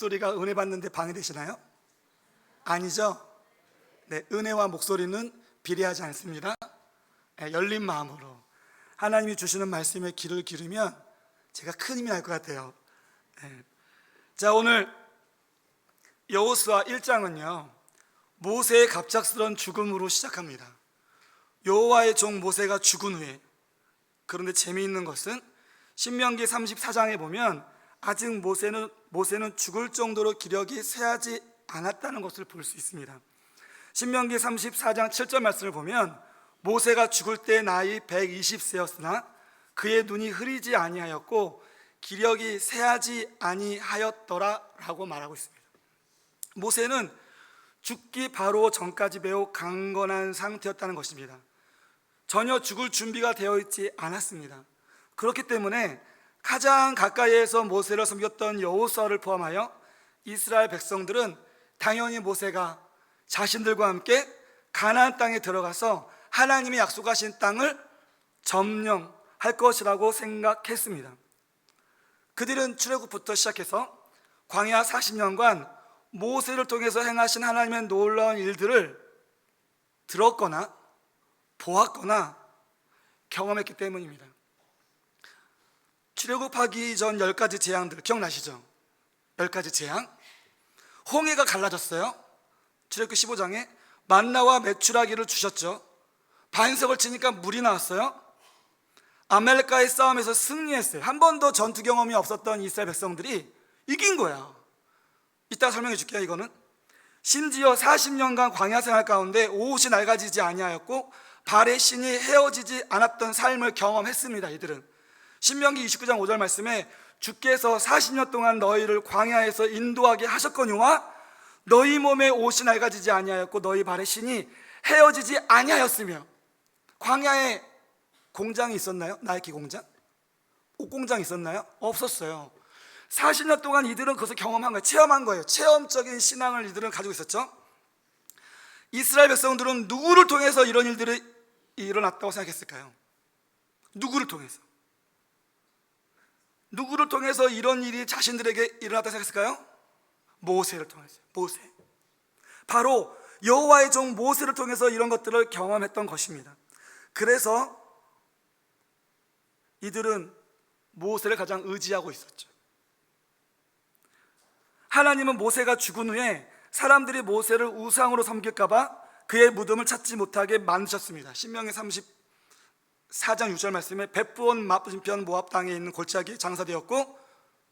목소리가 은혜 받는데 방해되시나요? 아니죠? 네, 은혜와 목소리는 비례하지 않습니다. 네, 열린 마음으로 하나님이 주시는 말씀에 귀를 기르면 제가 큰 힘이 날 것 같아요. 네. 자, 오늘 여호수아 1장은요 모세의 갑작스러운 죽음으로 시작합니다. 여호와의 종 모세가 죽은 후에, 그런데 재미있는 것은 신명기 34장에 보면 아직 모세는 죽을 정도로 기력이 쇠하지 않았다는 것을 볼 수 있습니다. 신명기 34장 7절 말씀을 보면 모세가 죽을 때 나이 120세였으나 그의 눈이 흐리지 아니하였고 기력이 쇠하지 아니하였더라 라고 말하고 있습니다. 모세는 죽기 바로 전까지 매우 강건한 상태였다는 것입니다. 전혀 죽을 준비가 되어 있지 않았습니다. 그렇기 때문에 가장 가까이에서 모세를 섬겼던 여호수아를 포함하여 이스라엘 백성들은 당연히 모세가 자신들과 함께 가나안 땅에 들어가서 하나님이 약속하신 땅을 점령할 것이라고 생각했습니다. 그들은 출애굽부터 시작해서 광야 40년간 모세를 통해서 행하신 하나님의 놀라운 일들을 들었거나 보았거나 경험했기 때문입니다. 출애굽하기 전 10가지 재앙들 기억나시죠? 10가지 재앙. 홍해가 갈라졌어요. 출애굽기 15장에 만나와 메추라기를 주셨죠. 반석을 치니까 물이 나왔어요. 아말렉과의 싸움에서 승리했어요. 한 번도 전투 경험이 없었던 이스라엘 백성들이 이긴 거야. 이따 설명해 줄게요. 이거는 심지어 40년간 광야 생활 가운데 옷이 낡아지지 아니하였고 발의 신이 헤어지지 않았던 삶을 경험했습니다. 이들은 신명기 29장 5절 말씀에 주께서 40년 동안 너희를 광야에서 인도하게 하셨거니와 너희 몸에 옷이 낡아지지 아니하였고 너희 발의 신이 헤어지지 아니하였으며. 광야에 공장이 있었나요? 나이키 공장? 옷 공장이 있었나요? 없었어요. 40년 동안 이들은 그것을 경험한 거예요. 체험한 거예요. 체험적인 신앙을 이들은 가지고 있었죠. 이스라엘 백성들은 누구를 통해서 이런 일들이 일어났다고 생각했을까요? 누구를 통해서? 누구를 통해서 이런 일이 자신들에게 일어났다고 생각했을까요? 모세를 통해서. 모세. 바로 여호와의 종 모세를 통해서 이런 것들을 경험했던 것입니다. 그래서 이들은 모세를 가장 의지하고 있었죠. 하나님은 모세가 죽은 후에 사람들이 모세를 우상으로 섬길까 봐 그의 무덤을 찾지 못하게 만드셨습니다. 신명기 34장 6절 말씀에 벳부온 맞은편 모압 땅에 있는 골짜기에 장사되었고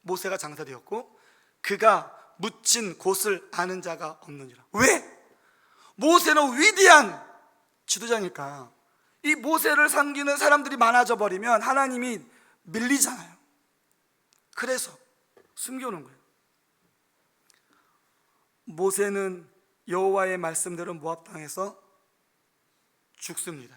모세가 장사되었고 그가 묻힌 곳을 아는 자가 없느니라. 왜? 모세는 위대한 지도자니까. 이 모세를 섬기는 사람들이 많아져 버리면 하나님이 밀리잖아요. 그래서 숨겨놓은 거예요. 모세는 여호와의 말씀대로 모압 땅에서 죽습니다.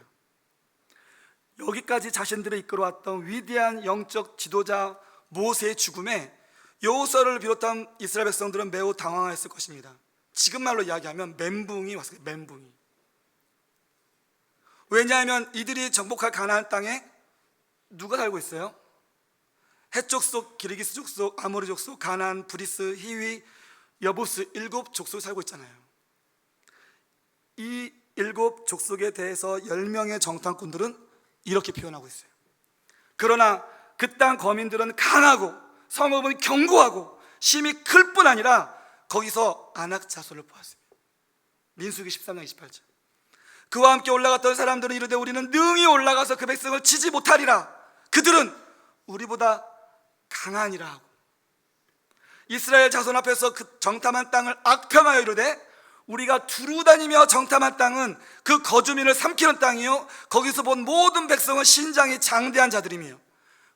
여기까지 자신들을 이끌어왔던 위대한 영적 지도자 모세의 죽음에 여호수아를 비롯한 이스라엘 백성들은 매우 당황했을 것입니다. 지금 말로 이야기하면 멘붕이 왔어요. 멘붕이. 왜냐하면 이들이 정복할 가나안 땅에 누가 살고 있어요? 헷 족속, 기르기스 족속, 아모리 족속, 가나안, 브리스, 히위, 여부스 7 족속이 살고 있잖아요. 이 7 족속에 대해서 10명의 정탐꾼들은 이렇게 표현하고 있어요. 그러나 그 땅 거민들은 강하고 성읍은 견고하고 심이 클 뿐 아니라 거기서 아낙 자손을 보았습니다. 민수기 13장 28절. 그와 함께 올라갔던 사람들은 이르되 우리는 능히 올라가서 그 백성을 치지 못하리라. 그들은 우리보다 강하니라 하고 이스라엘 자손 앞에서 그 정탐한 땅을 악평하여 이르되 우리가 두루 다니며 정탐한 땅은 그 거주민을 삼키는 땅이요 거기서 본 모든 백성은 신장이 장대한 자들이며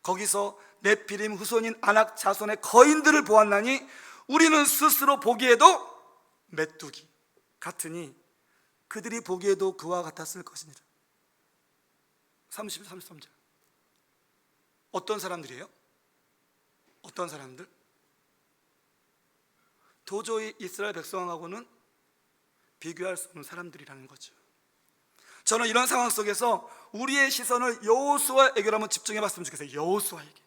거기서 네피림 후손인 아낙 자손의 거인들을 보았나니 우리는 스스로 보기에도 메뚜기 같으니 그들이 보기에도 그와 같았을 것이니라. 33절. 어떤 사람들이에요? 어떤 사람들? 도저히 이스라엘 백성하고는 비교할 수 없는 사람들이라는 거죠. 저는 이런 상황 속에서 우리의 시선을 여호수아에게로 한번 집중해 봤으면 좋겠어요. 여호수아에게.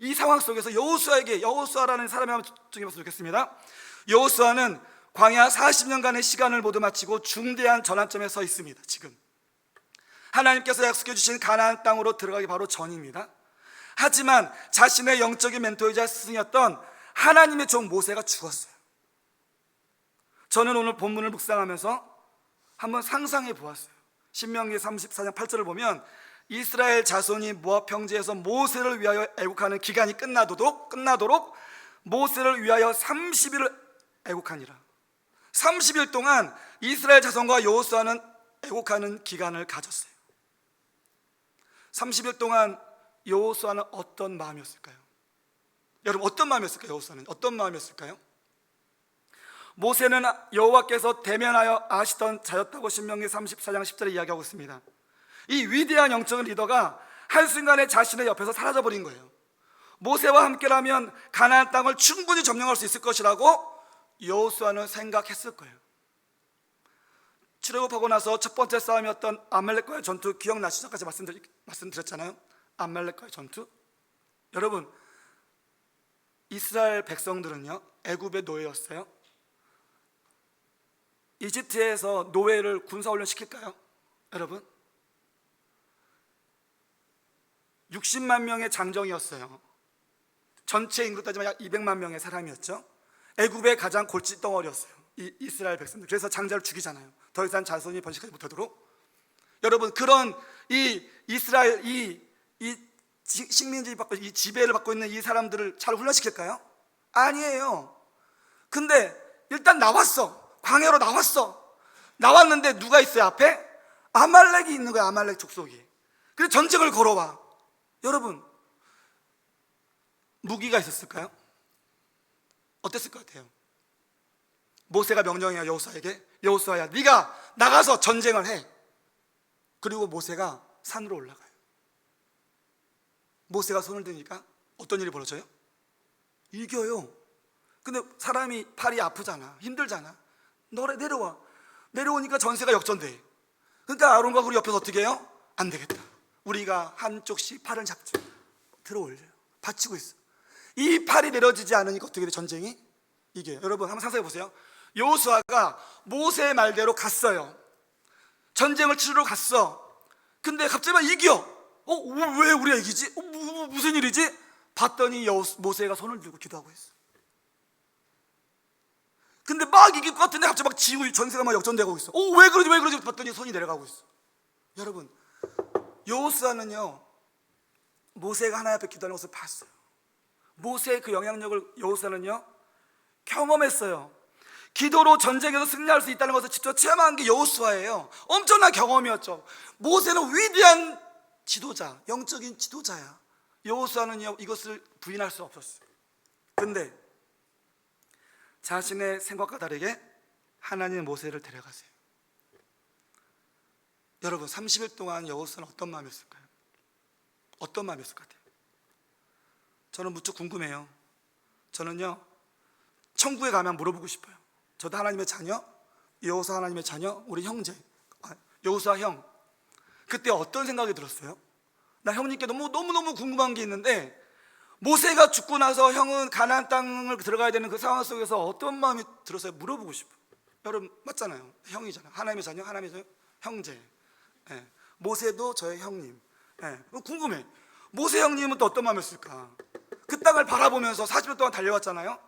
이 상황 속에서 여호수아라는 사람이 한번 정해봤으면 좋겠습니다. 여호수아는 광야 40년간의 시간을 모두 마치고 중대한 전환점에 서 있습니다. 지금 하나님께서 약속해 주신 가나안 땅으로 들어가기 바로 전입니다. 하지만 자신의 영적인 멘토이자 스승이었던 하나님의 종 모세가 죽었어요. 저는 오늘 본문을 묵상하면서 한번 상상해 보았어요. 신명기 34장 8절을 보면 이스라엘 자손이 모압 평지에서 모세를 위하여 애국하는 기간이 끝나도록 모세를 위하여 30일을 애국하니라. 30일 동안 이스라엘 자손과 여호수아는 애국하는 기간을 가졌어요. 30일 동안 여호수아는 어떤 마음이었을까요? 여러분, 어떤 마음이었을까요? 여호수아는 어떤 마음이었을까요? 모세는 여호와께서 대면하여 아시던 자였다고 신명기 34장 10절에 이야기하고 있습니다. 이 위대한 영적인 리더가 한순간에 자신의 옆에서 사라져버린 거예요. 모세와 함께라면 가나안 땅을 충분히 점령할 수 있을 것이라고 여호수아는 생각했을 거예요. 출애굽하고 나서 첫 번째 싸움이었던 아말렉과의 전투 기억나시죠? 아까 말씀드렸잖아요. 아말렉과의 전투. 여러분, 이스라엘 백성들은요, 애굽의 노예였어요. 이집트에서 노예를 군사훈련 시킬까요? 여러분, 60만 명의 장정이었어요. 전체 인구 따지면 약 200만 명의 사람이었죠. 애굽의 가장 골칫덩어리였어요, 이 이스라엘 백성들. 그래서 장자를 죽이잖아요. 더 이상 자손이 번식하지 못하도록. 여러분, 그런 이 이스라엘 이 식민지 받고 이 지배를 받고 있는 이 사람들을 잘 훈련시킬까요? 아니에요. 근데 일단 나왔어. 광야로 나왔는데 누가 있어요? 앞에 아말렉이 있는 거야. 아말렉 족속이. 그래서 전쟁을 걸어와. 여러분, 무기가 있었을까요? 어땠을 것 같아요? 모세가 명령해요, 여호수아에게. 여호수아야, 네가 나가서 전쟁을 해. 그리고 모세가 산으로 올라가요. 모세가 손을 드니까 어떤 일이 벌어져요? 이겨요. 근데 사람이 팔이 아프잖아, 힘들잖아. 너래 내려오니까 전세가 역전돼. 그러니까 아론과 그 옆에서 어떻게 해요? 안 되겠다, 우리가 한쪽씩 팔을 잡죠. 들어올려요. 받치고 있어. 이 팔이 내려지지 않으니까 어떻게 돼? 전쟁이 이겨요. 여러분, 한번 상상해 보세요. 여호수아가 모세의 말대로 갔어요. 전쟁을 치르러 갔어. 근데 갑자기 이겨. 왜 우리가 이기지? 무슨 일이지? 봤더니 모세가 손을 들고 기도하고 있어. 근데 막 이길 것 같은데 갑자기 막 지구 전세가 막 역전되고 있어. 왜 그러지? 봤더니 손이 내려가고 있어. 여러분, 여호수아는요, 모세가 하나님 앞에 기도하는 것을 봤어요. 모세의 그 영향력을 여호수아는요, 경험했어요. 기도로 전쟁에서 승리할 수 있다는 것을 직접 체험한 게 여호수아예요. 엄청난 경험이었죠. 모세는 위대한 지도자, 영적인 지도자야. 여호수아는요, 이것을 부인할 수 없었어요. 근데 자신의 생각과 다르게 하나님 모세를 데려가세요. 여러분, 30일 동안 여호수아는 어떤 마음이었을까요? 어떤 마음이었을 것 같아요? 저는 무척 궁금해요. 저는요, 천국에 가면 물어보고 싶어요. 저도 하나님의 자녀, 여호수아 하나님의 자녀, 우리 형제, 여호수아 형, 그때 어떤 생각이 들었어요? 나 형님께 너무너무 궁금한 게 있는데, 모세가 죽고 나서 형은 가나안 땅을 들어가야 되는 그 상황 속에서 어떤 마음이 들었어요? 물어보고 싶어요. 여러분, 맞잖아요. 형이잖아요. 하나님의 자녀, 형제. 모세도 저의 형님. 궁금해. 모세 형님은 또 어떤 마음이었을까? 그 땅을 바라보면서 40년 동안 달려왔잖아요.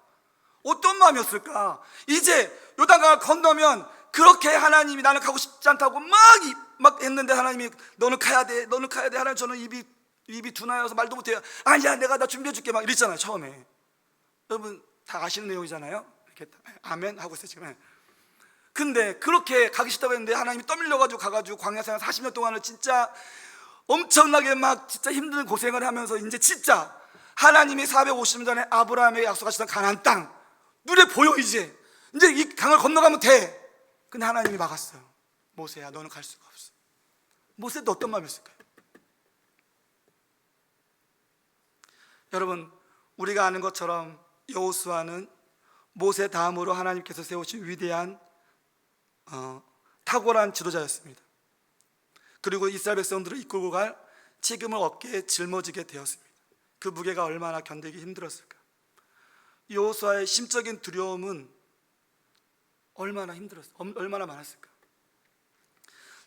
어떤 마음이었을까? 이제 요단강을 건너면 그렇게 하나님이 나는 가고 싶지 않다고 막 했는데, 하나님이 너는 가야 돼. 하나님, 저는 입이 둔하여서 말도 못해요. 아니야, 내가 다 준비해 줄게 막 이랬잖아요, 처음에. 여러분 다 아시는 내용이잖아요. 이렇게 아멘 하고 있어요, 지금. 근데 그렇게 가기 싫다고 했는데 하나님이 떠밀려가지고 가가지고 광야생활 40년 동안을 진짜 엄청나게 막 진짜 힘든 고생을 하면서 이제 진짜 하나님이 450년 전에 아브라함에게 약속하셨던 가나안 땅 눈에 보여. 이제 이 강을 건너가면 돼. 근데 하나님이 막았어요. 모세야, 너는 갈 수가 없어. 모세도 어떤 마음이었을까요? 여러분, 우리가 아는 것처럼 여호수아는 모세 다음으로 하나님께서 세우신 위대한 탁월한 지도자였습니다. 그리고 이스라엘 백성들을 이끌고 갈 책임을 어깨에 짊어지게 되었습니다. 그 무게가 얼마나 견디기 힘들었을까? 여호수아의 심적인 두려움은 얼마나 많았을까?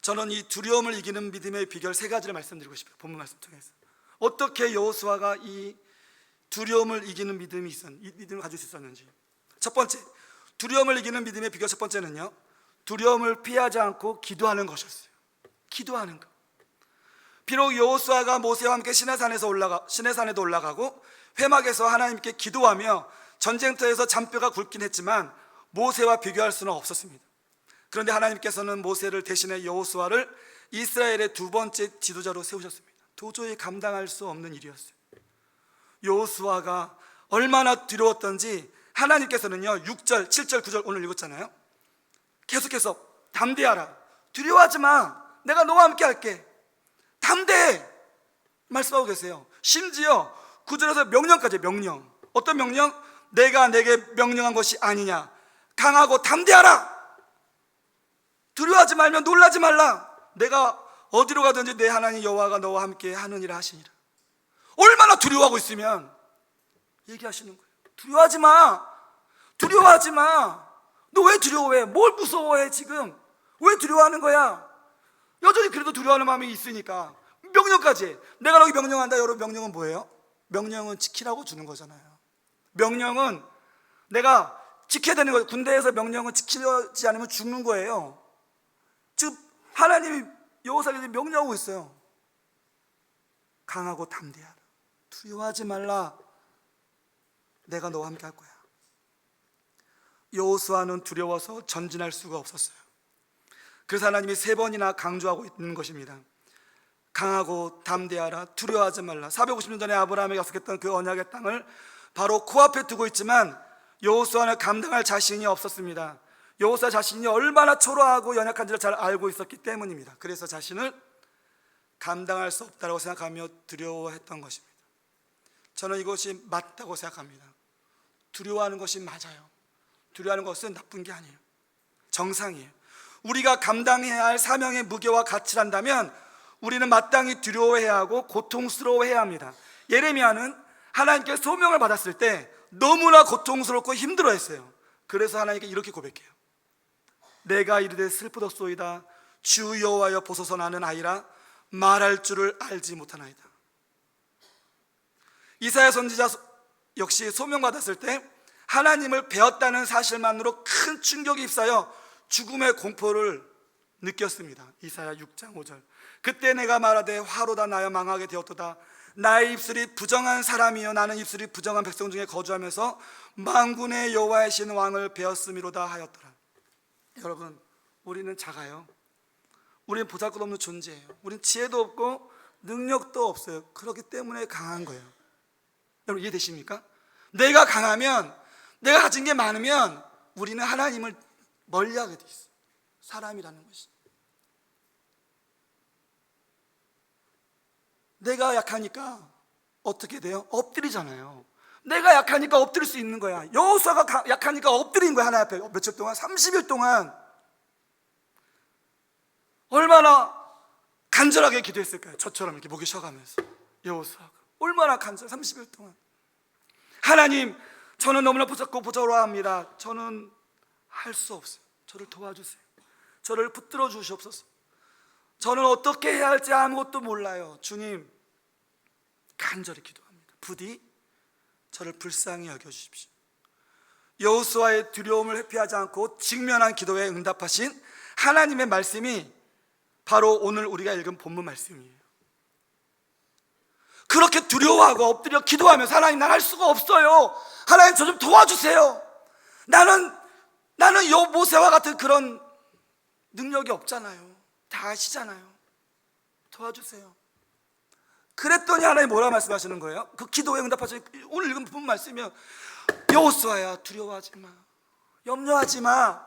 저는 이 두려움을 이기는 믿음의 비결 3가지를 말씀드리고 싶어요. 본문 말씀 통해서 어떻게 여호수아가 이 두려움을 이기는 이 믿음을 가질 수 있었는지. 첫 번째, 두려움을 이기는 믿음의 비결 첫 번째는요, 두려움을 피하지 않고 기도하는 것이었어요. 기도하는 것. 비록 여호수아가 모세와 함께 시내산에도 올라가고 회막에서 하나님께 기도하며 전쟁터에서 잔뼈가 굵긴 했지만 모세와 비교할 수는 없었습니다. 그런데 하나님께서는 모세를 대신해 여호수아를 이스라엘의 2번째 지도자로 세우셨습니다. 도저히 감당할 수 없는 일이었어요. 여호수아가 얼마나 두려웠던지 하나님께서는요, 6절, 7절, 9절 오늘 읽었잖아요. 계속해서 담대하라, 두려워하지 마, 내가 너와 함께 할게, 담대해 말씀하고 계세요. 심지어 9절에서 명령까지, 명령. 어떤 명령? 내가 내게 명령한 것이 아니냐, 강하고 담대하라, 두려워하지 말며 놀라지 말라, 내가 어디로 가든지 내 하나님 여호와가 너와 함께 하느니라 하시니라. 얼마나 두려워하고 있으면 얘기하시는 거예요. 두려워하지 마, 두려워하지 마. 너 왜 두려워해? 뭘 무서워해 지금? 왜 두려워하는 거야? 여전히 그래도 두려워하는 마음이 있으니까 명령까지. 내가 너희 명령한다. 여러분, 명령은 뭐예요? 명령은 지키라고 주는 거잖아요. 명령은 내가 지켜야 되는 거예요. 군대에서 명령은 지키지 않으면 죽는 거예요. 즉 하나님이 여호수아에게 명령하고 있어요. 강하고 담대하라, 두려워하지 말라, 내가 너와 함께 할 거야. 여호수아는 두려워서 전진할 수가 없었어요. 그래서 하나님이 3번이나 강조하고 있는 것입니다. 강하고 담대하라, 두려워하지 말라. 450년 전에 아브라함에게 약속했던 그 언약의 땅을 바로 코앞에 두고 있지만 여호수아는 감당할 자신이 없었습니다. 여호수아 자신이 얼마나 초라하고 연약한지를 잘 알고 있었기 때문입니다. 그래서 자신을 감당할 수 없다고 생각하며 두려워했던 것입니다. 저는 이것이 맞다고 생각합니다. 두려워하는 것이 맞아요. 두려워하는 것은 나쁜 게 아니에요. 정상이에요. 우리가 감당해야 할 사명의 무게와 가치를 한다면 우리는 마땅히 두려워해야 하고 고통스러워해야 합니다. 예레미야는 하나님께 소명을 받았을 때 너무나 고통스럽고 힘들어했어요. 그래서 하나님께 이렇게 고백해요. 내가 이르되 슬프도소이다, 주 여호와여 보소서, 나는 아이라 말할 줄을 알지 못하나이다. 이사야 선지자 역시 소명받았을 때 하나님을 배웠다는 사실만으로 큰 충격이 휩싸여 죽음의 공포를 느꼈습니다. 이사야 6장 5절. 그때 내가 말하되 화로다 나여 망하게 되었도다. 나의 입술이 부정한 사람이요 나는 입술이 부정한 백성 중에 거주하면서 만군의 여호와이신 왕을 배웠음이로다 하였더라. 여러분, 우리는 작아요. 우리는 보잘것없는 존재예요. 우리는 지혜도 없고 능력도 없어요. 그렇기 때문에 강한 거예요. 여러분, 이해되십니까? 내가 강하면, 내가 가진 게 많으면 우리는 하나님을 멀리하게 돼 있어요. 사람이라는 것이. 내가 약하니까 어떻게 돼요? 엎드리잖아요. 내가 약하니까 엎드릴 수 있는 거야. 여호수아가 약하니까 엎드린 거야. 하나님 앞에 며칠 동안, 30일 동안 얼마나 간절하게 기도했을까요? 저처럼 이렇게 목이 쉬어가면서. 여호수아가 얼마나 간절, 30일 동안. 하나님, 저는 너무나 부족하고 부조로합니다. 저는 할 수 없어요. 저를 도와주세요. 저를 붙들어 주시옵소서. 저는 어떻게 해야 할지 아무것도 몰라요. 주님, 간절히 기도합니다. 부디 저를 불쌍히 여겨주십시오. 여호수아의 두려움을 회피하지 않고 직면한 기도에 응답하신 하나님의 말씀이 바로 오늘 우리가 읽은 본문 말씀이에요. 그렇게 두려워하고 엎드려 기도하면서 하나님, 난 할 수가 없어요. 하나님, 저 좀 도와주세요. 나는 모세와 같은 그런 능력이 없잖아요. 다 아시잖아요. 도와주세요. 그랬더니 하나님 뭐라 말씀하시는 거예요? 그 기도에 응답하셔서 오늘 읽은 본문 말씀이면, 여호수아야, 두려워하지 마, 염려하지 마,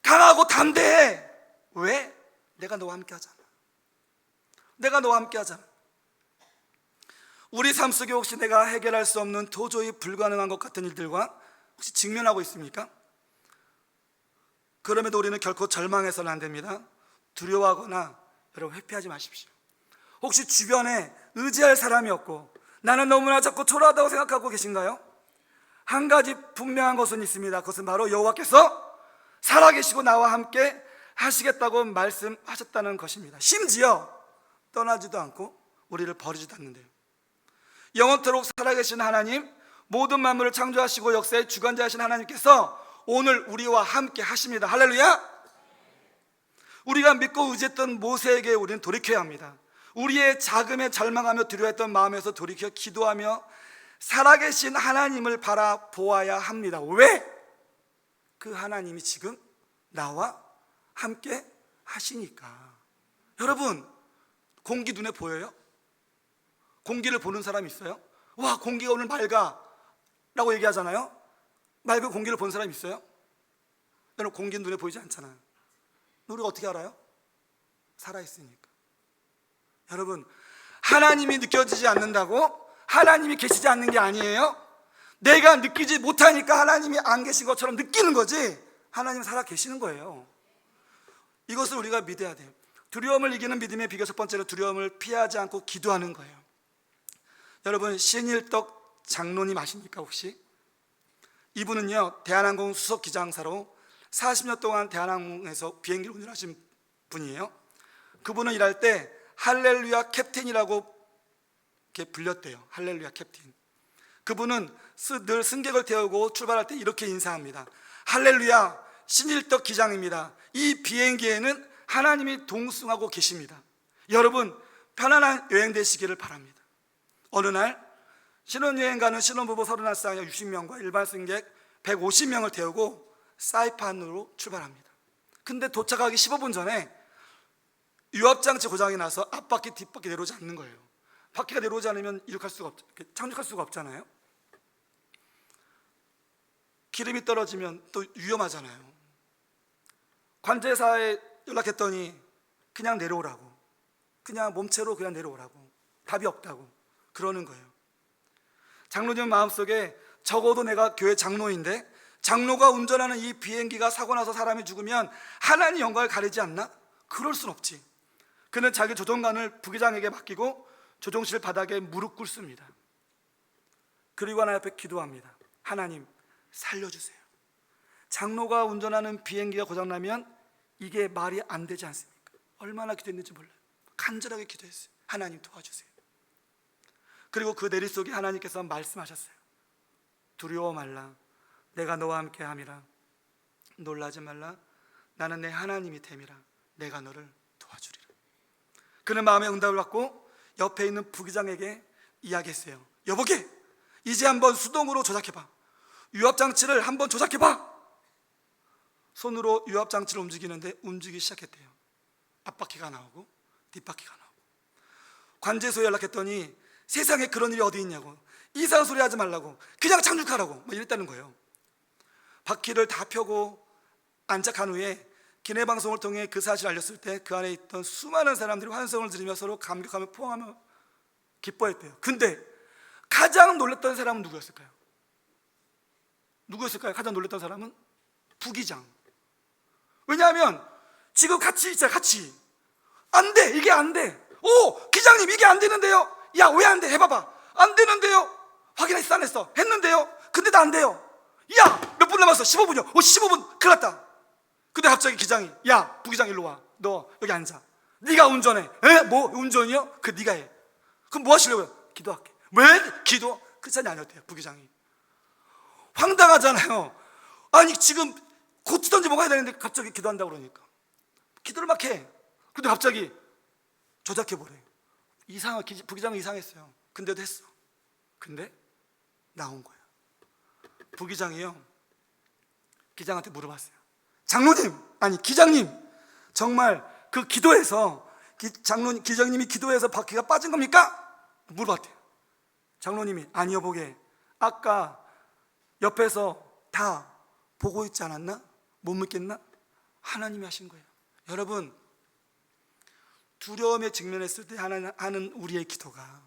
강하고 담대해. 왜? 내가 너와 함께 하잖아. 내가 너와 함께 하잖아. 우리 삶 속에 혹시 내가 해결할 수 없는 도저히 불가능한 것 같은 일들과 혹시 직면하고 있습니까? 그럼에도 우리는 결코 절망해서는 안 됩니다. 두려워하거나 여러분 회피하지 마십시오. 혹시 주변에 의지할 사람이 없고 나는 너무나 작고 초라하다고 생각하고 계신가요? 한 가지 분명한 것은 있습니다. 그것은 바로 여호와께서 살아계시고 나와 함께 하시겠다고 말씀하셨다는 것입니다. 심지어 떠나지도 않고 우리를 버리지도 않는데요. 영원토록 살아계신 하나님, 모든 만물을 창조하시고 역사의 주관자이신 하나님께서 오늘 우리와 함께 하십니다. 할렐루야. 우리가 믿고 의지했던 모세에게 우리는 돌이켜야 합니다. 우리의 자금에 절망하며 두려워했던 마음에서 돌이켜 기도하며 살아계신 하나님을 바라보아야 합니다. 왜? 그 하나님이 지금 나와 함께 하시니까. 여러분, 공기 눈에 보여요? 공기를 보는 사람이 있어요? 와, 공기가 오늘 맑아 라고 얘기하잖아요. 맑은 공기를 본 사람이 있어요? 여러분, 공기는 눈에 보이지 않잖아요. 우리가 어떻게 알아요? 살아있으니까. 여러분, 하나님이 느껴지지 않는다고 하나님이 계시지 않는 게 아니에요. 내가 느끼지 못하니까 하나님이 안 계신 것처럼 느끼는 거지, 하나님은 살아 계시는 거예요. 이것을 우리가 믿어야 돼요. 두려움을 이기는 믿음의 비결 첫 번째로 두려움을 피하지 않고 기도하는 거예요. 여러분, 신일덕 장로님 아십니까 혹시? 이분은요, 대한항공 수석 기장사로 40년 동안 대한항공에서 비행기를 운전하신 분이에요. 그분은 일할 때 할렐루야 캡틴이라고 이렇게 불렸대요. 할렐루야 캡틴. 그분은 늘 승객을 태우고 출발할 때 이렇게 인사합니다. 할렐루야, 신일덕 기장입니다. 이 비행기에는 하나님이 동승하고 계십니다. 여러분, 편안한 여행 되시기를 바랍니다. 어느 날 신혼여행 가는 신혼부부 31쌍 60명과 일반 승객 150명을 태우고 사이판으로 출발합니다. 근데 도착하기 15분 전에 유압장치 고장이 나서 앞바퀴 뒷바퀴 내려오지 않는 거예요. 바퀴가 내려오지 않으면 착륙할 수가 없잖아요. 기름이 떨어지면 또 위험하잖아요. 관제사에 연락했더니 그냥 내려오라고, 그냥 몸체로 그냥 내려오라고, 답이 없다고 그러는 거예요. 장로님 마음속에 적어도 내가 교회 장로인데 장로가 운전하는 이 비행기가 사고 나서 사람이 죽으면 하나님 영광을 가리지 않나? 그럴 순 없지. 그는 자기 조종관을 부기장에게 맡기고 조종실 바닥에 무릎 꿇습니다. 그리고 하나님 앞에 기도합니다. 하나님, 살려주세요. 장로가 운전하는 비행기가 고장나면 이게 말이 안 되지 않습니까? 얼마나 기도했는지 몰라요. 간절하게 기도했어요. 하나님 도와주세요. 그리고 그 내리 속에 하나님께서 말씀하셨어요. 두려워 말라, 내가 너와 함께 함이라. 놀라지 말라, 나는 내 하나님이 됨이라. 내가 너를 도와주리라. 그는 마음의 응답을 받고 옆에 있는 부기장에게 이야기했어요. 여보게, 이제 한번 수동으로 조작해봐. 유압장치를 한번 조작해봐. 손으로 유압장치를 움직이는데 움직이기 시작했대요. 앞바퀴가 나오고 뒷바퀴가 나오고. 관제소에 연락했더니 세상에 그런 일이 어디 있냐고, 이상한 소리 하지 말라고, 그냥 착륙하라고 뭐 이랬다는 거예요. 바퀴를 다 펴고 안착한 후에 기내방송을 통해 그 사실을 알렸을 때 그 안에 있던 수많은 사람들이 환성을 들으며 서로 감격하며 포옹하며 기뻐했대요. 근데 가장 놀랐던 사람은 누구였을까요? 누구였을까요? 가장 놀랐던 사람은 부기장. 왜냐하면 지금 같이 있잖아요. 같이 안 돼, 이게 안 돼. 오, 기장님 이게 안 되는데요. 야, 왜 안 돼? 해봐봐. 안 되는데요. 확인했어 안 했어? 했는데요. 근데도 안 돼요. 야, 몇 분 남았어? 15분이요. 오, 15분 큰일 났다. 근데 갑자기 기장이, 야, 부기장 일로 와. 너 여기 앉아. 네가 운전해. 에? 뭐 운전이요? 그 네가 해. 그럼 뭐 하시려고요? 기도할게. 왜? 기도? 크리스찬이 아니었대요. 부기장이. 황당하잖아요. 아니 지금 고치던지 뭐가 해야 되는데 갑자기 기도한다고 그러니까 기도를 막 해. 근데 갑자기 조작해버려요. 부기장은 이상했어요. 근데도 했어. 근데 나온 거예요. 부기장이요, 기장한테 물어봤어요. 장로님, 아니 기장님, 정말 그 기도에서 기장님이 기도해서 바퀴가 빠진 겁니까? 물어봤대요. 장로님이, 아니요 보게, 아까 옆에서 다 보고 있지 않았나? 못 믿겠나? 하나님이 하신 거예요. 여러분, 두려움에 직면했을 때 하는 우리의 기도가,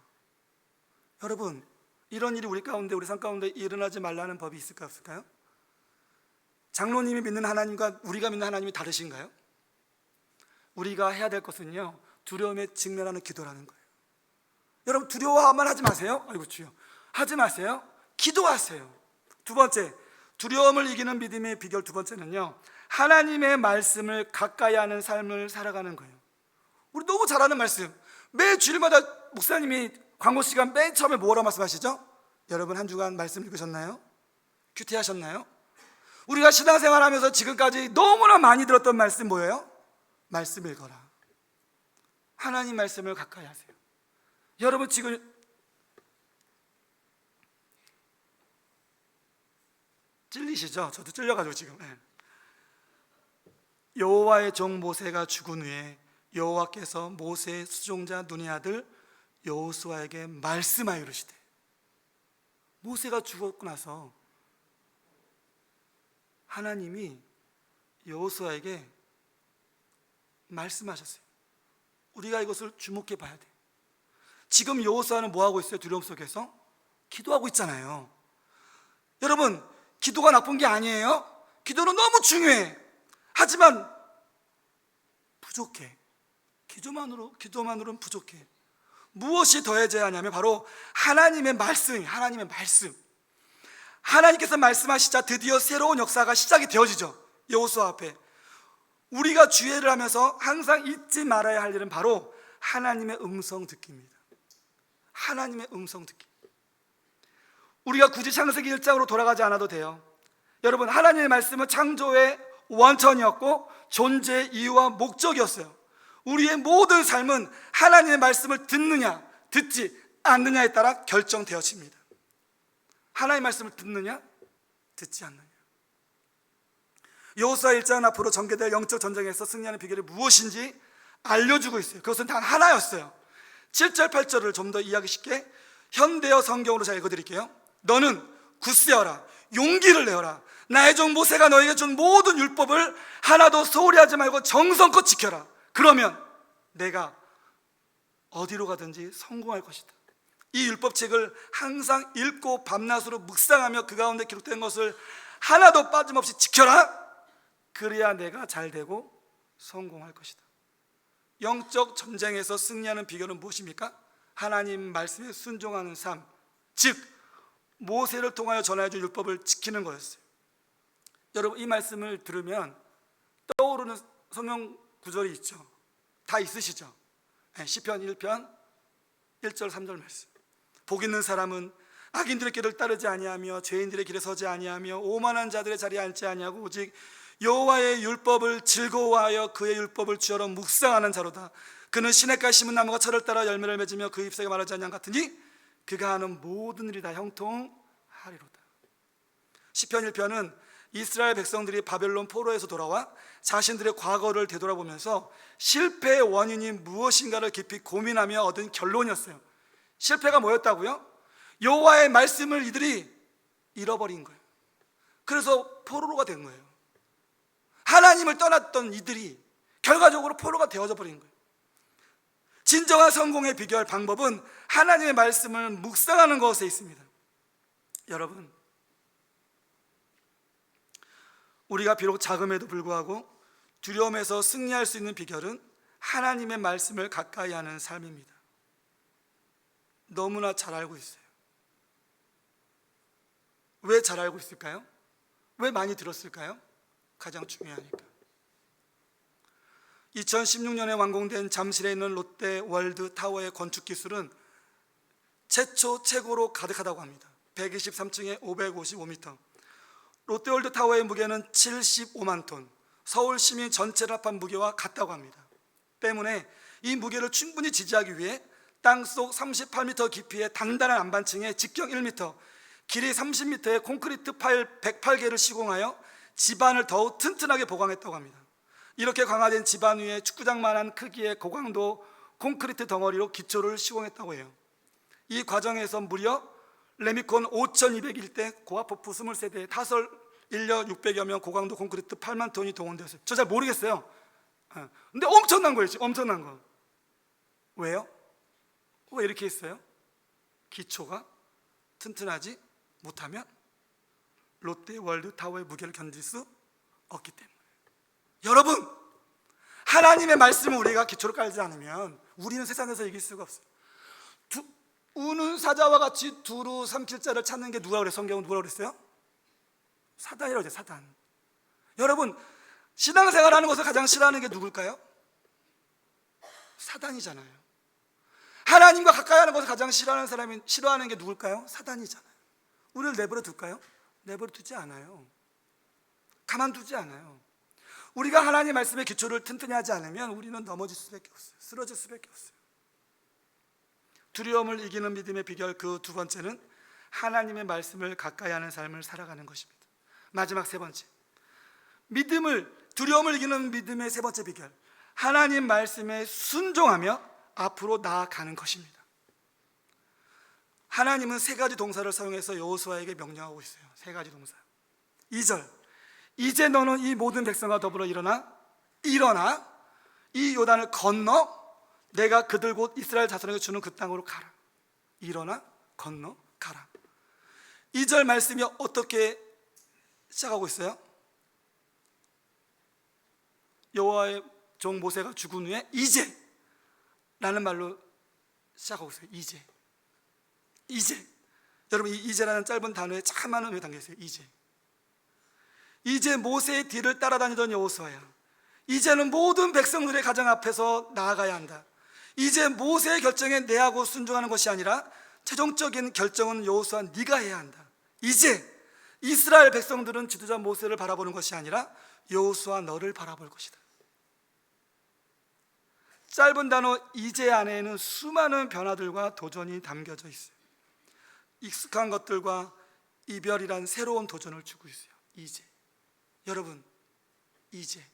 여러분, 이런 일이 우리 가운데, 우리 삶 가운데 일어나지 말라는 법이 있을까 없을까요? 장로님이 믿는 하나님과 우리가 믿는 하나님이 다르신가요? 우리가 해야 될 것은요, 두려움에 직면하는 기도라는 거예요. 여러분 두려워만 하지 마세요. 아이고 주여. 하지 마세요. 기도하세요. 두 번째, 두려움을 이기는 믿음의 비결 두 번째는요, 하나님의 말씀을 가까이 하는 삶을 살아가는 거예요. 우리 너무 잘 아는 말씀, 매 주일마다 목사님이 광고 시간 맨 처음에 뭐라 말씀하시죠? 여러분 한 주간 말씀 읽으셨나요? 큐티하셨나요? 우리가 신앙생활하면서 지금까지 너무나 많이 들었던 말씀 뭐예요? 말씀 읽어라. 하나님 말씀을 가까이 하세요. 여러분 지금 찔리시죠? 저도 찔려가지고 지금. 여호와의 종 모세가 죽은 후에 여호와께서 모세의 수종자 눈의 아들 여호수아에게 말씀하여 이르시되, 모세가 죽었고 나서 하나님이 여호수아에게 말씀하셨어요. 우리가 이것을 주목해 봐야 돼요. 지금 여호수아는 뭐하고 있어요? 두려움 속에서 기도하고 있잖아요. 여러분, 기도가 나쁜 게 아니에요. 기도는 너무 중요해. 하지만 부족해. 기도만으로는 부족해. 무엇이 더해져야 하냐면 바로 하나님의 말씀이에요. 하나님의 말씀. 하나님께서 말씀하시자 드디어 새로운 역사가 시작이 되어지죠. 여호수아 앞에. 우리가 주의를 하면서 항상 잊지 말아야 할 일은 바로 하나님의 음성 듣기입니다. 하나님의 음성 듣기. 우리가 굳이 창세기 1장으로 돌아가지 않아도 돼요. 여러분, 하나님의 말씀은 창조의 원천이었고 존재의 이유와 목적이었어요. 우리의 모든 삶은 하나님의 말씀을 듣느냐 듣지 않느냐에 따라 결정되어집니다. 하나님의 말씀을 듣느냐 듣지 않느냐. 여호수아 1장은 앞으로 전개될 영적 전쟁에서 승리하는 비결이 무엇인지 알려주고 있어요. 그것은 단 하나였어요. 7절 8절을 좀 더 이해하기 쉽게 현대어 성경으로 제가 읽어드릴게요. 너는 굳세어라, 용기를 내어라. 나의 종 모세가 너에게 준 모든 율법을 하나도 소홀히 하지 말고 정성껏 지켜라. 그러면 내가 어디로 가든지 성공할 것이다. 이 율법책을 항상 읽고 밤낮으로 묵상하며 그 가운데 기록된 것을 하나도 빠짐없이 지켜라. 그래야 내가 잘 되고 성공할 것이다. 영적 전쟁에서 승리하는 비결은 무엇입니까? 하나님 말씀에 순종하는 삶, 즉 모세를 통하여 전하여준 율법을 지키는 거였어요. 여러분, 이 말씀을 들으면 떠오르는 성경 구절이 있죠. 다 있으시죠? 시편 1편 1절 3절 말씀. 복 있는 사람은 악인들의 길을 따르지 아니하며 죄인들의 길에 서지 아니하며 오만한 자들의 자리에 앉지 아니하고 오직 여호와의 율법을 즐거워하여 그의 율법을 주여로 묵상하는 자로다. 그는 시냇가에 심은 나무가 철을 따라 열매를 맺으며 그 잎사귀가 마르지 아니한 같으니 그가 하는 모든 일이 다 형통하리로다. 시편 1편은 이스라엘 백성들이 바벨론 포로에서 돌아와 자신들의 과거를 되돌아보면서 실패의 원인이 무엇인가를 깊이 고민하며 얻은 결론이었어요. 실패가 뭐였다고요? 여호와의 말씀을 이들이 잃어버린 거예요. 그래서 포로가 된 거예요. 하나님을 떠났던 이들이 결과적으로 포로가 되어져 버린 거예요. 진정한 성공의 비결, 방법은 하나님의 말씀을 묵상하는 것에 있습니다. 여러분, 우리가 비록 작음에도 불구하고 두려움에서 승리할 수 있는 비결은 하나님의 말씀을 가까이 하는 삶입니다. 너무나 잘 알고 있어요. 왜 잘 알고 있을까요? 왜 많이 들었을까요? 가장 중요하니까. 2016년에 완공된 잠실에 있는 롯데월드 타워의 건축 기술은 최고로 가득하다고 합니다. 123층에 555m. 롯데월드 타워의 무게는 75만 톤, 서울 시민 전체를 합한 무게와 같다고 합니다. 때문에 이 무게를 충분히 지지하기 위해 땅속 38m 깊이의 단단한 안반층에 직경 1m, 길이 30m의 콘크리트 파일 108개를 시공하여 지반을 더욱 튼튼하게 보강했다고 합니다. 이렇게 강화된 지반 위에 축구장만한 크기의 고강도 콘크리트 덩어리로 기초를 시공했다고 해요. 이 과정에서 무려 레미콘 5201대 고압포프 23대에 타설 인력 600여 명 고강도 콘크리트 8만 톤이 동원되었어요. 저 잘 모르겠어요. 근데 엄청난 거예요. 엄청난 거. 왜요? 왜 이렇게 했어요? 기초가 튼튼하지 못하면 롯데월드 타워의 무게를 견딜 수 없기 때문에. 여러분, 하나님의 말씀을 우리가 기초를 깔지 않으면 우리는 세상에서 이길 수가 없어요. 우는 사자와 같이 두루 삼킬 자를 찾는 게 누가 그래? 성경은 누가 그랬어요? 사단이라고 했어요. 사단. 여러분, 신앙생활하는 것을 가장 싫어하는 게 누굴까요? 사단이잖아요. 하나님과 가까이 하는 것을 가장 싫어하는 사람이 싫어하는 게 누굴까요? 사단이잖아요. 우리를 내버려 둘까요? 내버려 두지 않아요. 가만두지 않아요. 우리가 하나님 말씀의 기초를 튼튼히 하지 않으면 우리는 넘어질 수밖에 없어요. 쓰러질 수밖에 없어요. 두려움을 이기는 믿음의 비결, 그 두 번째는 하나님의 말씀을 가까이 하는 삶을 살아가는 것입니다. 마지막 세 번째, 두려움을 이기는 믿음의 세 번째 비결, 하나님 말씀에 순종하며 앞으로 나아가는 것입니다. 하나님은 세 가지 동사를 사용해서 여호수아에게 명령하고 있어요. 세 가지 동사. 2절, 이제 너는 이 모든 백성과 더불어 일어나 이 요단을 건너 내가 그들 곧 이스라엘 자손에게 주는 그 땅으로 가라. 일어나 건너 가라. 2절 말씀이 어떻게 시작하고 있어요? 여호와의 종 모세가 죽은 후에 이제 라는 말로 시작하고 있어요. 이제. 여러분, 이 이제라는 짧은 단어에 참 많은 의미가 담겨 있어요. 이제 모세의 뒤를 따라다니던 여호수아야, 이제는 모든 백성들의 가장 앞에서 나아가야 한다. 이제 모세의 결정에 내하고 순종하는 것이 아니라 최종적인 결정은 여호수아 네가 해야 한다. 이제 이스라엘 백성들은 지도자 모세를 바라보는 것이 아니라 여호수아 너를 바라볼 것이다. 짧은 단어 이제 안에는 수많은 변화들과 도전이 담겨져 있어요. 익숙한 것들과 이별이란 새로운 도전을 주고 있어요. 이제. 여러분, 이제.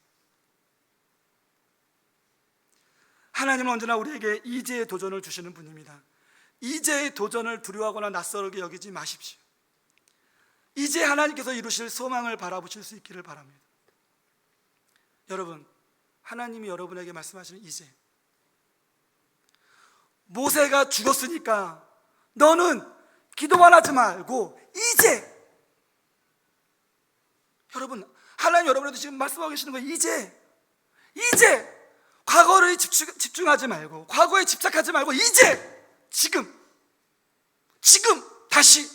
하나님은 언제나 우리에게 이제의 도전을 주시는 분입니다. 이제의 도전을 두려워하거나 낯설게 여기지 마십시오. 이제 하나님께서 이루실 소망을 바라보실 수 있기를 바랍니다. 여러분, 하나님이 여러분에게 말씀하시는 이제, 모세가 죽었으니까 너는 기도만 하지 말고 이제, 여러분, 하나님 여러분에게 지금 말씀하고 계시는 거예요. 이제 과거를 집중하지 말고, 과거에 집착하지 말고 이제, 지금 다시.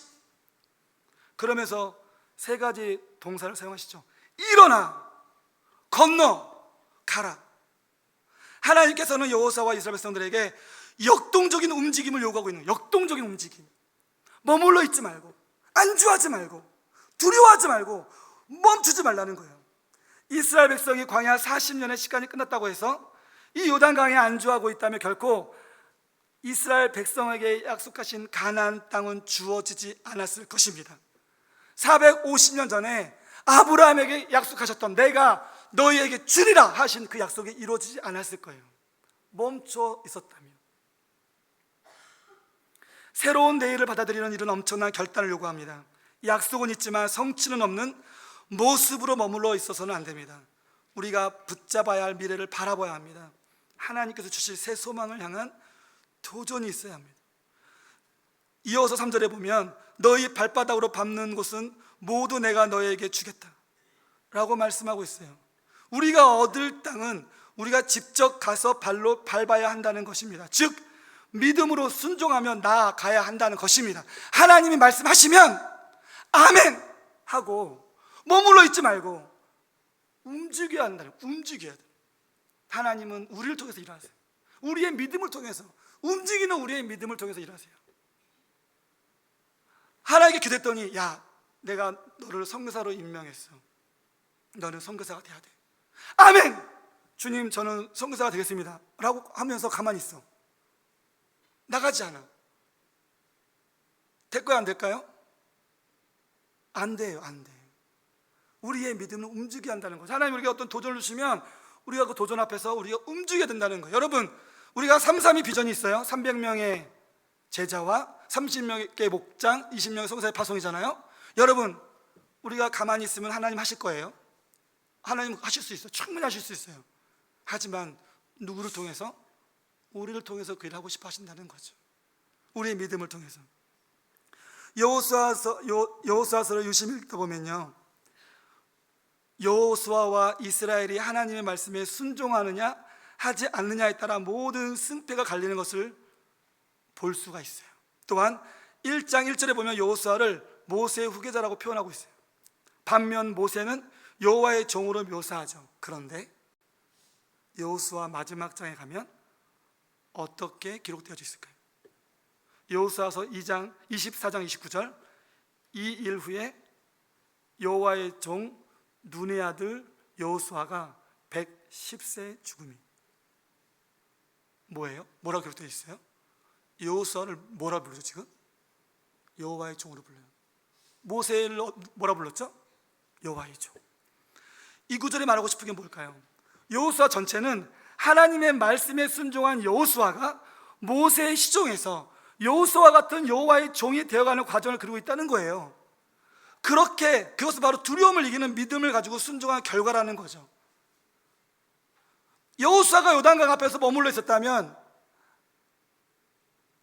그러면서 세 가지 동사를 사용하시죠. 일어나, 건너, 가라. 하나님께서는 여호수아와 이스라엘 백성들에게 역동적인 움직임을 요구하고 있는 거예요. 역동적인 움직임. 머물러 있지 말고, 안주하지 말고, 두려워하지 말고, 멈추지 말라는 거예요. 이스라엘 백성이 광야 40년의 시간이 끝났다고 해서 이 요단강에 안주하고 있다면 결코 이스라엘 백성에게 약속하신 가나안 땅은 주어지지 않았을 것입니다. 450년 전에 아브라함에게 약속하셨던 내가 너희에게 주리라 하신 그 약속이 이루어지지 않았을 거예요. 멈춰 있었다면. 새로운 내일을 받아들이는 일은 엄청난 결단을 요구합니다. 약속은 있지만 성취는 없는 모습으로 머물러 있어서는 안 됩니다. 우리가 붙잡아야 할 미래를 바라봐야 합니다. 하나님께서 주실 새 소망을 향한 도전이 있어야 합니다. 이어서 3절에 보면 너희 발바닥으로 밟는 곳은 모두 내가 너희에게 주겠다 라고 말씀하고 있어요. 우리가 얻을 땅은 우리가 직접 가서 발로 밟아야 한다는 것입니다. 즉 믿음으로 순종하며 나아가야 한다는 것입니다. 하나님이 말씀하시면 아멘 하고 머물러 있지 말고 움직여야 한다는, 움직여야 돼. 하나님은 우리를 통해서 일하세요. 우리의 믿음을 통해서, 움직이는 우리의 믿음을 통해서 일하세요. 하나님께 기도했더니 야, 내가 너를 선교사로 임명했어. 너는 선교사가 돼야 돼. 아멘! 주님, 저는 선교사가 되겠습니다 라고 하면서 가만히 있어. 나가지 않아. 될까요, 안 될까요? 안 돼요, 안 돼. 우리의 믿음은 움직여야 한다는 거죠. 하나님 우리가 어떤 도전을 주시면 우리가 그 도전 앞에서 우리가 움직여야 된다는 거예요. 여러분, 우리가 332 비전이 있어요. 300명의 제자와 30명의 목장, 20명의 성사의 파송이잖아요. 여러분, 우리가 가만히 있으면 하나님 하실 거예요. 하나님 하실 수 있어요. 충분히 하실 수 있어요. 하지만 누구를 통해서? 우리를 통해서 그 일을 하고 싶어 하신다는 거죠. 우리의 믿음을 통해서. 여호수아서를 유심히 읽어보면요, 여호수아와 이스라엘이 하나님의 말씀에 순종하느냐 하지 않느냐에 따라 모든 승패가 갈리는 것을 볼 수가 있어요. 또한 1장 1절에 보면 여호수아를 모세의 후계자라고 표현하고 있어요. 반면 모세는 여호와의 종으로 묘사하죠. 그런데 여호수아 마지막 장에 가면 어떻게 기록되어져 있을까요? 여호수아서 2장 24장 29절, 이 일 후에 여호와의 종 눈의 아들 여호수아가 110세 죽음이. 뭐예요? 뭐라고 기록되어 있어요? 여호수아를 뭐라 부르죠 지금? 여호와의 종으로 불러요. 모세를 뭐라 불렀죠? 여호와의 종. 이 구절에 말하고 싶은 게 뭘까요? 여호수아 전체는 하나님의 말씀에 순종한 여호수아가 모세의 시종에서 여호수아 같은 여호와의 종이 되어가는 과정을 그리고 있다는 거예요. 그렇게 그것은 바로 두려움을 이기는 믿음을 가지고 순종한 결과라는 거죠. 여호수아가 요단강 앞에서 머물러 있었다면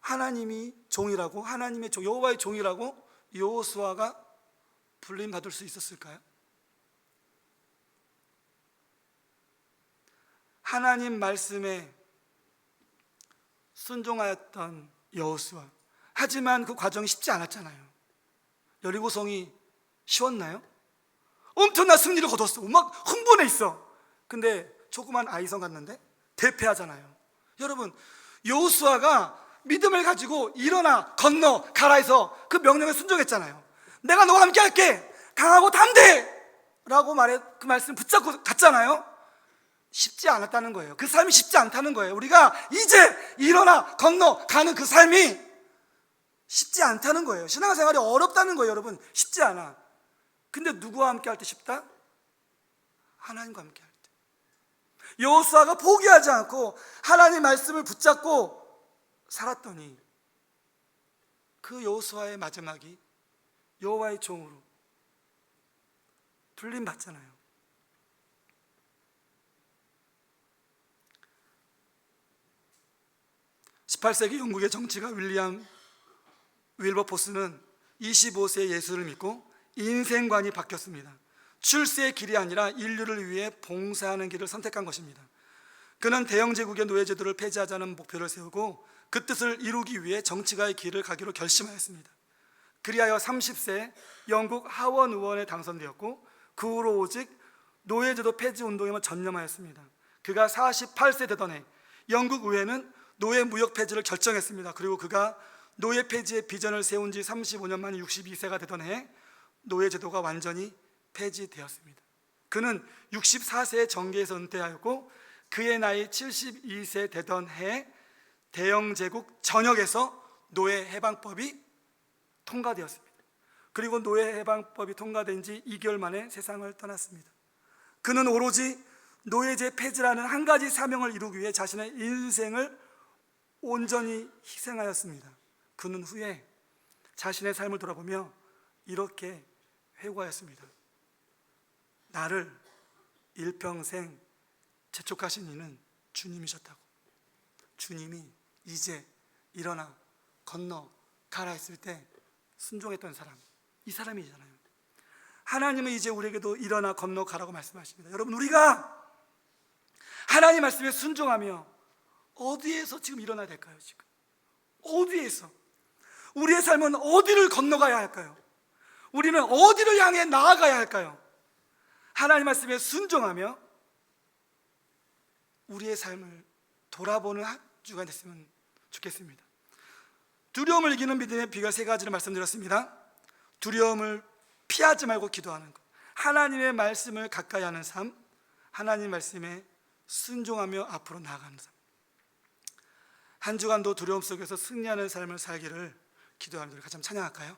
하나님이 종이라고, 하나님의 종, 여호와의 종이라고 여호수아가 불림 받을 수 있었을까요? 하나님 말씀에 순종하였던 여호수아, 하지만 그 과정이 쉽지 않았잖아요. 여리고성이 쉬웠나요? 엄청난 승리를 거뒀어. 막 흥분해 있어. 근데 조그만 아이성 갔는데 대패하잖아요. 여러분, 여호수아가 믿음을 가지고 일어나 건너 가라 해서 그 명령에 순종했잖아요. 내가 너와 함께 할게, 강하고 담대 라고 말해 그 말씀 붙잡고 갔잖아요. 쉽지 않았다는 거예요. 그 삶이 쉽지 않다는 거예요. 우리가 이제 일어나 건너 가는 그 삶이 쉽지 않다는 거예요. 신앙생활이 어렵다는 거예요. 여러분, 쉽지 않아. 근데 누구와 함께 할 때 쉽다? 하나님과 함께 할 때. 여호수아가 포기하지 않고 하나님 말씀을 붙잡고 살았더니 그 여호수아의 마지막이 여호와의 종으로 불림 받잖아요. 18세기 영국의 정치가 윌리엄 윌버포스는 25세에 예수를 믿고 인생관이 바뀌었습니다. 출세의 길이 아니라 인류를 위해 봉사하는 길을 선택한 것입니다. 그는 대영제국의 노예제도를 폐지하자는 목표를 세우고 그 뜻을 이루기 위해 정치가의 길을 가기로 결심하였습니다. 그리하여 30세에 영국 하원 의원에 당선되었고 그 후로 오직 노예제도 폐지 운동에만 전념하였습니다. 그가 48세 되던 해 영국 의회는 노예 무역 폐지를 결정했습니다. 그리고 그가 노예 폐지의 비전을 세운 지 35년 만에 62세가 되던 해에 노예제도가 완전히 폐지되었습니다. 그는 64세에 정계에서 은퇴하였고 그의 나이 72세 되던 해에 대영제국 전역에서 노예 해방법이 통과되었습니다. 그리고 노예 해방법이 통과된 지 2개월 만에 세상을 떠났습니다. 그는 오로지 노예제 폐지라는 한 가지 사명을 이루기 위해 자신의 인생을 온전히 희생하였습니다. 그는 후에 자신의 삶을 돌아보며 이렇게 회고하였습니다. 나를 일평생 재촉하신 이는 주님이셨다고. 주님이 이제 일어나 건너 가라 했을 때 순종했던 사람, 이 사람이잖아요. 하나님은 이제 우리에게도 일어나 건너 가라고 말씀하십니다. 여러분, 우리가 하나님 말씀에 순종하며 어디에서 지금 일어나야 될까요? 지금 어디에서? 우리의 삶은 어디를 건너가야 할까요? 우리는 어디를 향해 나아가야 할까요? 하나님 말씀에 순종하며 우리의 삶을 돌아보는 한 주가 됐으면 좋겠습니다. 두려움을 이기는 믿음의 비결 3가지를 말씀드렸습니다. 두려움을 피하지 말고 기도하는 것, 하나님의 말씀을 가까이 하는 삶, 하나님 말씀에 순종하며 앞으로 나아가는 삶. 한 주간도 두려움 속에서 승리하는 삶을 살기를 기도합니다. 같이 한번 찬양할까요?